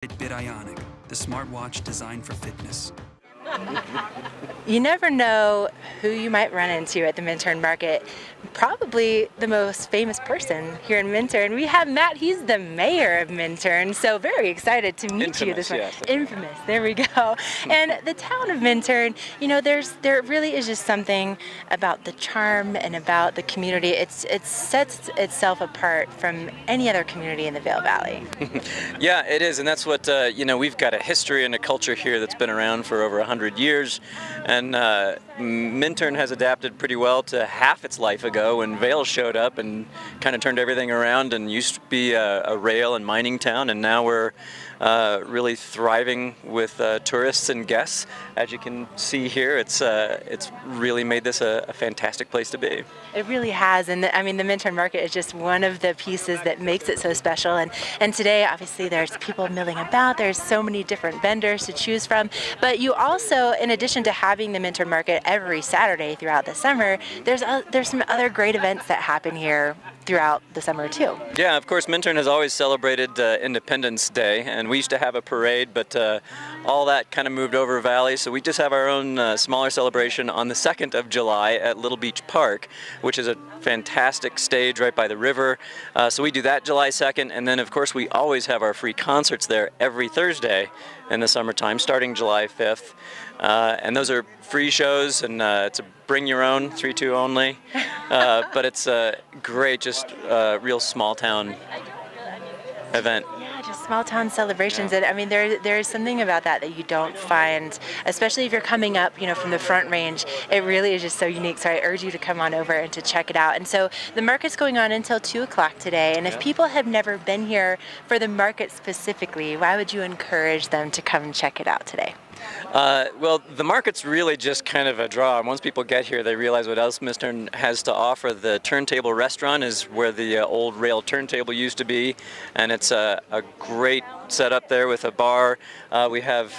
Bit Ionic, the smartwatch designed for fitness. You never know who you might run into at the Minturn Market. Probably the most famous person here in Minturn. We have Matt, he's the mayor of Minturn, so very excited to meet you this morning. Yes. Infamous, there we go. And the town of Minturn, you know, there really is just something about the charm and about the community. It sets itself apart from any other community in the Vail Valley. Yeah, it is, and that's what, we've got a history and a culture here that's been around for over 100 years, and Minturn has adapted pretty well to half its life ago when Vail showed up and kind of turned everything around and used to be a rail and mining town, and now we're really thriving with tourists and guests. As you can see here, it's really made this a fantastic place to be. It really has, and I mean the Minturn Market is just one of the pieces that makes it so special. And today, obviously, there's people milling about. There's so many different vendors to choose from. But you also, in addition to having the Minturn Market every Saturday throughout the summer, there's some other great events that happen here throughout the summer too. Yeah, of course, Minturn has always celebrated Independence Day, and we used to have a parade, but all that kind of moved over Valley, so we just have our own smaller celebration on the 2nd of July at Little Beach Park, which is a fantastic stage right by the river. So we do that July 2nd, and then of course we always have our free concerts there every Thursday in the summertime, starting July 5th. And those are free shows, and it's a bring your own, 3-2 only. But it's a great, just real small town event. Yeah, just small town celebrations. And I mean, there's something about that you don't find, especially if you're coming up, from the Front Range. It really is just so unique. So I urge you to come on over and to check it out. And so the market's going on until 2 o'clock today. And if people have never been here for the market specifically, why would you encourage them to come and check it out today? Well, the market's really just kind of a draw. And once people get here, they realize what else Minturn has to offer. The Turntable Restaurant is where the old rail turntable used to be, and it's a great setup there with a bar. We have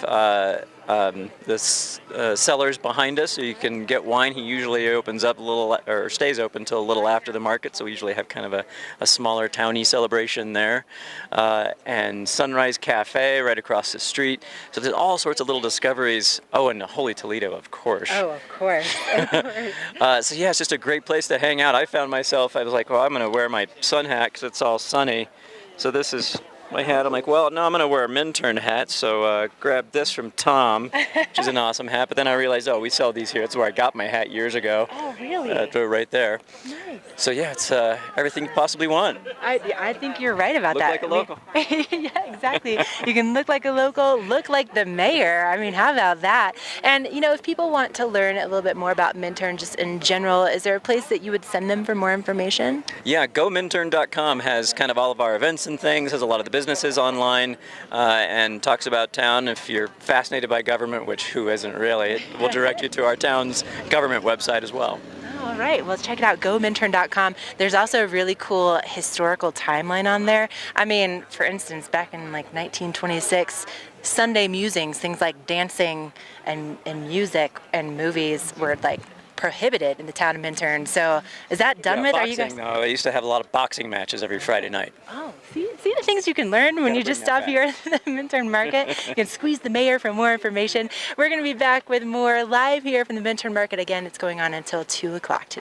the cellars behind us, so you can get wine. He usually opens up a little, or stays open until a little after the market, so we usually have kind of a smaller towny celebration there. And Sunrise Cafe right across the street. So there's all sorts of little discoveries. Oh, and Holy Toledo, of course. Oh, of course. So yeah, it's just a great place to hang out. I found myself, I was like, well, I'm going to wear my sun hat because it's all sunny. So this is my hat. I'm like, well, no, I'm going to wear a Minturn hat, so grab this from Tom, which is an awesome hat. But then I realized, oh, we sell these here. That's where I got my hat years ago. Oh, really? Throw it right there. Nice. So yeah, it's everything you possibly want. I think you're right about that. Look like a local. Yeah, exactly. You can look like a local, look like the mayor. I mean, how about that? And, if people want to learn a little bit more about Minturn just in general, is there a place that you would send them for more information? Yeah, GoMinturn.com has kind of all of our events and things, has a lot of the businesses online, and talks about town. If you're fascinated by government, which who isn't really, it will direct you to our town's government website as well. All right, well, check it out, GoMinturn.com. There's also a really cool historical timeline on there. I mean, for instance, back in like 1926, Sunday musings, things like dancing and music and movies were like prohibited in the town of Minturn. So is that done with? Boxing, Are you guys? No, I used to have a lot of boxing matches every Friday night. Oh, see the things you can learn when you just stop here at the Minturn Market. You can squeeze the mayor for more information. We're going to be back with more live here from the Minturn Market. Again, it's going on until 2 o'clock today.